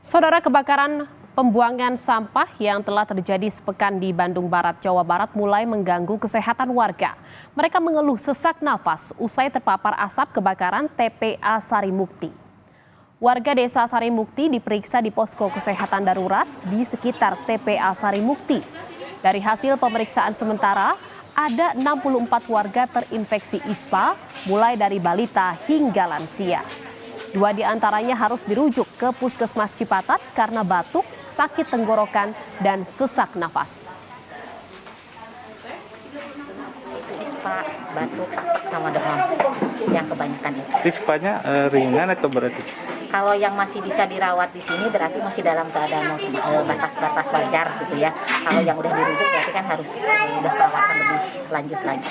Saudara, kebakaran pembuangan sampah yang telah terjadi sepekan di Bandung Barat, Jawa Barat mulai mengganggu kesehatan warga. Mereka mengeluh sesak nafas usai terpapar asap kebakaran TPA Sarimukti. Warga desa Sarimukti diperiksa di posko kesehatan darurat di sekitar TPA Sarimukti. Dari hasil pemeriksaan sementara, ada 64 warga terinfeksi ISPA, mulai dari balita hingga lansia. 2 diantaranya harus dirujuk ke Puskesmas Cipatat karena batuk, sakit tenggorokan, dan sesak nafas. ISPA, batuk, asap, sama demam yang kebanyakan itu. ISPA-nya ringan atau berat? Kalau yang masih bisa dirawat di sini berarti masih dalam keadaan batas-batas wajar gitu ya. Kalau yang udah dirujuk berarti kan harus udah perawatan lebih lanjut lagi.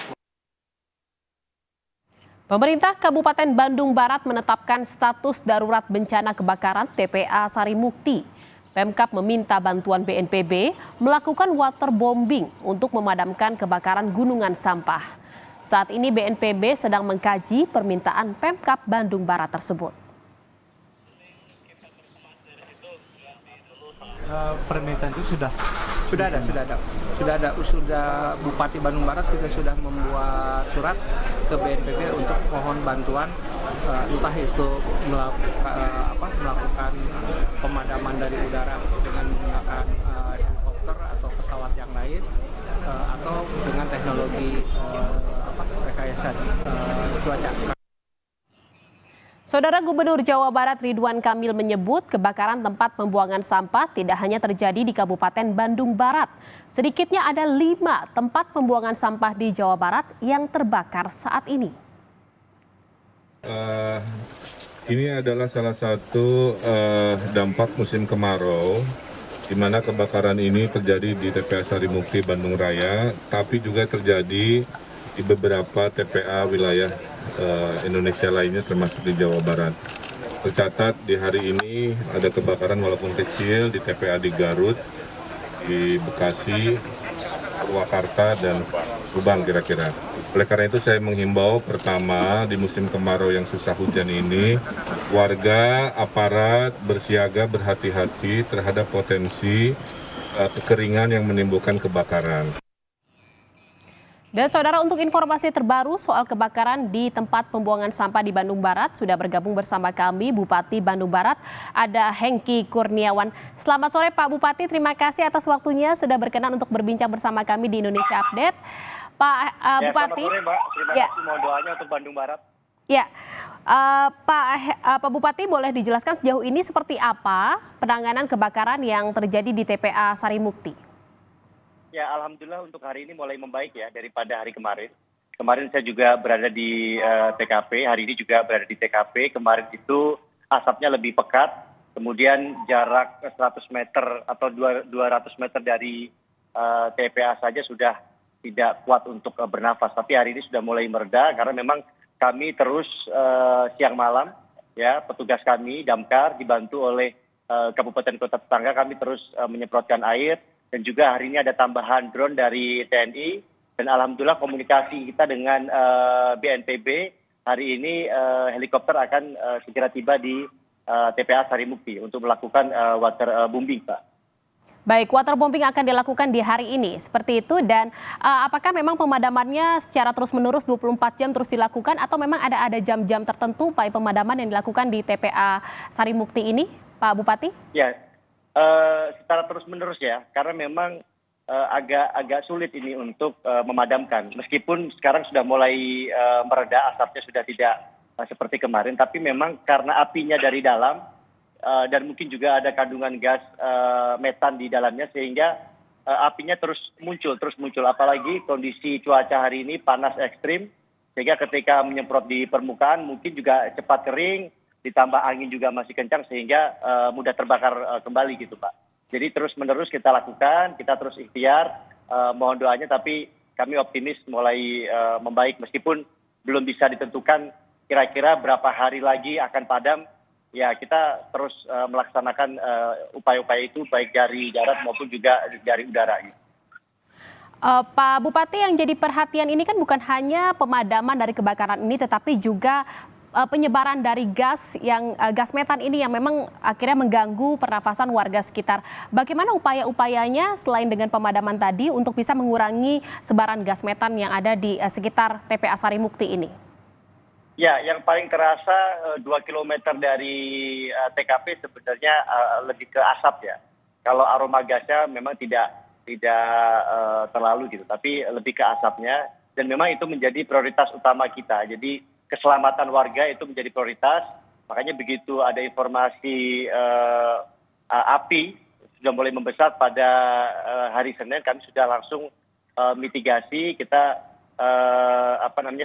Pemerintah Kabupaten Bandung Barat menetapkan status darurat bencana kebakaran TPA Sarimukti. Pemkab meminta bantuan BNPB melakukan waterbombing untuk memadamkan kebakaran gunungan sampah. Saat ini BNPB sedang mengkaji permintaan Pemkab Bandung Barat tersebut. Permintaan itu sudah ada Bupati Bandung Barat juga sudah membuat surat ke BNPB untuk mohon bantuan, entah itu melakukan pemadaman dari udara dengan menggunakan helikopter atau pesawat yang lain, atau dengan teknologi rekayasa cuaca. Saudara Gubernur Jawa Barat Ridwan Kamil menyebut kebakaran tempat pembuangan sampah tidak hanya terjadi di Kabupaten Bandung Barat. Sedikitnya ada 5 tempat pembuangan sampah di Jawa Barat yang terbakar saat ini. Ini adalah salah satu dampak musim kemarau, di mana kebakaran ini terjadi di TPA Sarimukti Bandung Raya, tapi juga terjadi di beberapa TPA wilayah Indonesia lainnya termasuk di Jawa Barat. Tercatat di hari ini ada kebakaran walaupun kecil di TPA di Garut, di Bekasi, Purwakarta, dan Subang kira-kira. Oleh karena itu saya menghimbau pertama di musim kemarau yang susah hujan ini, warga, aparat bersiaga berhati-hati terhadap potensi kekeringan yang menimbulkan kebakaran. Dan saudara, untuk informasi terbaru soal kebakaran di tempat pembuangan sampah di Bandung Barat, sudah bergabung bersama kami Bupati Bandung Barat, ada Hengki Kurniawan. Selamat sore Pak Bupati, terima kasih atas waktunya sudah berkenan untuk berbincang bersama kami di Indonesia Update. Pak Bupati. Selamat sore Mbak, terima kasih mohon doanya untuk Bandung Barat. Ya, Pak Bupati, boleh dijelaskan sejauh ini seperti apa penanganan kebakaran yang terjadi di TPA Sarimukti? Ya, alhamdulillah untuk hari ini mulai membaik ya daripada hari kemarin. Kemarin saya juga berada di TKP, hari ini juga berada di TKP. Kemarin itu asapnya lebih pekat, kemudian jarak 100 meter atau 200 meter dari TPA saja sudah tidak kuat untuk bernafas. Tapi hari ini sudah mulai mereda karena memang kami terus siang malam, ya petugas kami Damkar dibantu oleh kabupaten kota tetangga, kami terus menyemprotkan air. Dan juga hari ini ada tambahan drone dari TNI, dan alhamdulillah komunikasi kita dengan BNPB hari ini helikopter akan segera tiba di TPA Sarimukti untuk melakukan waterbombing, Pak. Baik, waterbombing akan dilakukan di hari ini seperti itu, dan apakah memang pemadamannya secara terus-menerus 24 jam terus dilakukan atau memang ada jam-jam tertentu Pak pemadaman yang dilakukan di TPA Sarimukti ini, Pak Bupati? Ya. Secara terus-menerus ya, karena memang agak sulit ini untuk memadamkan. Meskipun sekarang sudah mulai mereda, asapnya sudah tidak seperti kemarin, tapi memang karena apinya dari dalam dan mungkin juga ada kandungan gas metan di dalamnya, sehingga apinya terus muncul. Apalagi kondisi cuaca hari ini panas ekstrim, sehingga ketika menyemprot di permukaan mungkin juga cepat kering, ditambah angin juga masih kencang sehingga mudah terbakar kembali gitu Pak. Jadi terus-menerus kita lakukan, kita terus ikhtiar, mohon doanya, tapi kami optimis mulai membaik meskipun belum bisa ditentukan kira-kira berapa hari lagi akan padam. Ya kita terus melaksanakan upaya-upaya itu baik dari darat maupun juga dari udara. Pak Bupati, yang jadi perhatian ini kan bukan hanya pemadaman dari kebakaran ini, tetapi juga penyebaran dari gas metan ini yang memang akhirnya mengganggu pernafasan warga sekitar. Bagaimana upaya-upayanya selain dengan pemadaman tadi untuk bisa mengurangi sebaran gas metan yang ada di sekitar TPA Sarimukti ini? Ya, yang paling terasa 2 kilometer dari TKP sebenarnya lebih ke asap ya. Kalau aroma gasnya memang tidak terlalu gitu, tapi lebih ke asapnya. Dan memang itu menjadi prioritas utama kita. Jadi keselamatan warga itu menjadi prioritas. Makanya begitu ada informasi api sudah mulai membesar pada hari Senin, kami sudah langsung mitigasi. Kita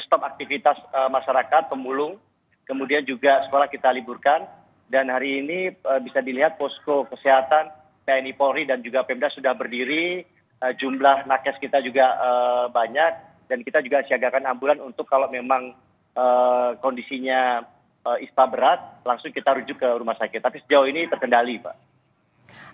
stop aktivitas masyarakat, pemulung. Kemudian juga sekolah kita liburkan. Dan hari ini bisa dilihat posko kesehatan TNI Polri dan juga Pemda sudah berdiri. Jumlah nakes kita juga banyak. Dan kita juga siagakan ambulan untuk kalau memang kondisinya ISPA berat, langsung kita rujuk ke rumah sakit. Tapi sejauh ini terkendali, Pak.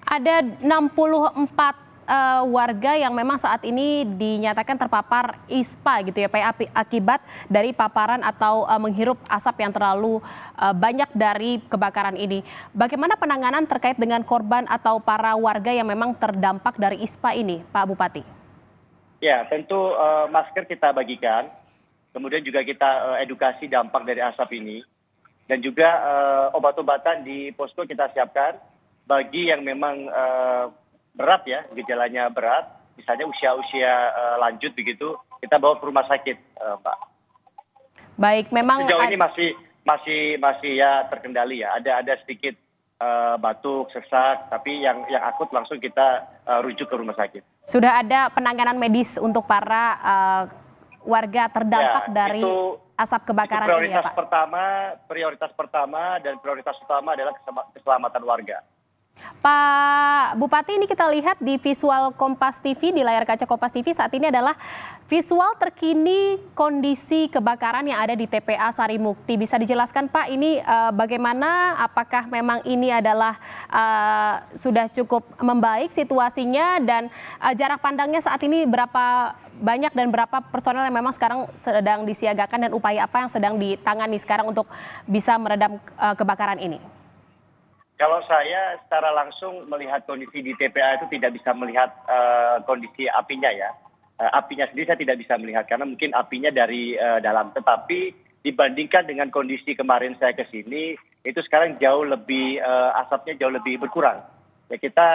Ada 64 warga yang memang saat ini dinyatakan terpapar ISPA gitu ya Pak, akibat dari paparan atau menghirup asap yang terlalu banyak dari kebakaran ini. Bagaimana penanganan terkait dengan korban atau para warga yang memang terdampak dari ISPA ini, Pak Bupati? Ya, tentu masker kita bagikan, kemudian juga kita edukasi dampak dari asap ini, dan juga obat-obatan di posko kita siapkan bagi yang memang berat ya, gejalanya berat, misalnya usia-usia lanjut begitu, kita bawa ke rumah sakit, Pak. Baik, memang sejauh ini masih ya terkendali ya, ada sedikit batuk, sesak, tapi yang akut langsung kita rujuk ke rumah sakit. Sudah ada penanganan medis untuk para warga terdampak dari asap kebakaran ini ya Pak? Prioritas pertama dan prioritas utama adalah keselamatan warga. Pak Bupati, ini kita lihat di visual Kompas TV, di layar kaca Kompas TV saat ini adalah visual terkini kondisi kebakaran yang ada di TPA Sarimukti. Bisa dijelaskan Pak, ini bagaimana, apakah memang ini adalah sudah cukup membaik situasinya, dan jarak pandangnya saat ini berapa banyak dan berapa personel yang memang sekarang sedang disiagakan, dan upaya apa yang sedang ditangani sekarang untuk bisa meredam kebakaran ini? Kalau saya secara langsung melihat kondisi di TPA itu tidak bisa melihat kondisi apinya ya. Apinya sendiri saya tidak bisa melihat karena mungkin apinya dari dalam. Tetapi dibandingkan dengan kondisi kemarin saya ke sini, itu sekarang jauh lebih, asapnya jauh lebih berkurang. Ya kita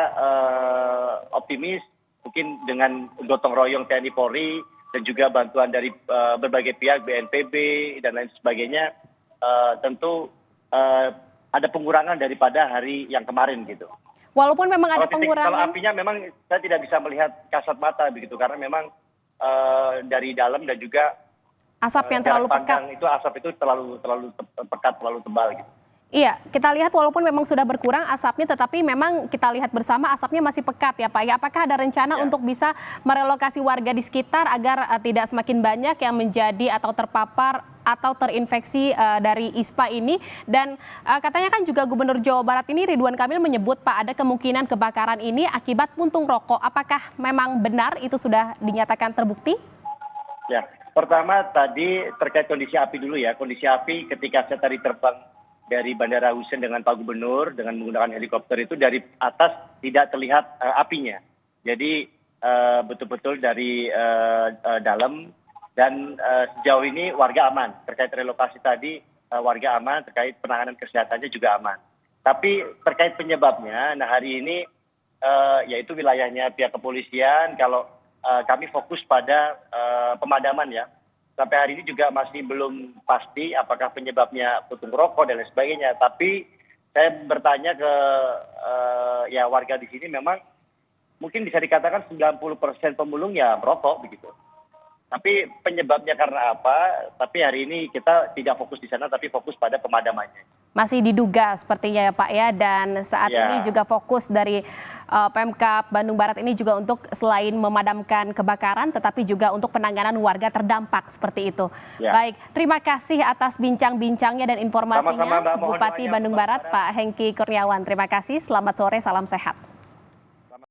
optimis mungkin dengan gotong royong TNI Polri dan juga bantuan dari berbagai pihak, BNPB dan lain sebagainya, tentu ada pengurangan daripada hari yang kemarin gitu. Walaupun memang ada pengurangan. Kalau apinya memang saya tidak bisa melihat kasat mata begitu karena memang dari dalam dan juga asap yang terlalu pekat. Itu asap itu terlalu pekat, terlalu tebal gitu. Iya, kita lihat walaupun memang sudah berkurang asapnya, tetapi memang kita lihat bersama asapnya masih pekat ya Pak. Ya, apakah ada rencana untuk bisa merelokasi warga di sekitar agar tidak semakin banyak yang menjadi atau terpapar atau terinfeksi dari ISPA ini? Dan katanya kan juga Gubernur Jawa Barat ini Ridwan Kamil menyebut Pak, ada kemungkinan kebakaran ini akibat puntung rokok. Apakah memang benar itu sudah dinyatakan terbukti? Ya, pertama tadi terkait kondisi api dulu ya. Kondisi api ketika saya tadi terbang dari Bandara Hussein dengan Pak Gubernur dengan menggunakan helikopter itu dari atas tidak terlihat apinya. Jadi betul-betul dari dalam, dan sejauh ini warga aman. Terkait relokasi tadi warga aman, terkait penanganan kesehatannya juga aman. Tapi terkait penyebabnya, nah hari ini yaitu wilayahnya pihak kepolisian, kalau kami fokus pada pemadaman ya. Sampai hari ini juga masih belum pasti apakah penyebabnya puntung rokok dan lain sebagainya. Tapi saya bertanya ke ya warga di sini, memang mungkin bisa dikatakan 90% pemulung ya merokok begitu. Tapi penyebabnya karena apa? Tapi hari ini kita tidak fokus di sana, tapi fokus pada pemadamannya. Masih diduga sepertinya ya Pak ya, dan saat ini juga fokus dari Pemkab Bandung Barat ini juga untuk selain memadamkan kebakaran, tetapi juga untuk penanganan warga terdampak seperti itu. Ya. Baik, terima kasih atas bincang-bincangnya dan informasinya. Bupati Bandung Barat, Pak Hengki Kurniawan. Terima kasih, selamat sore, salam sehat.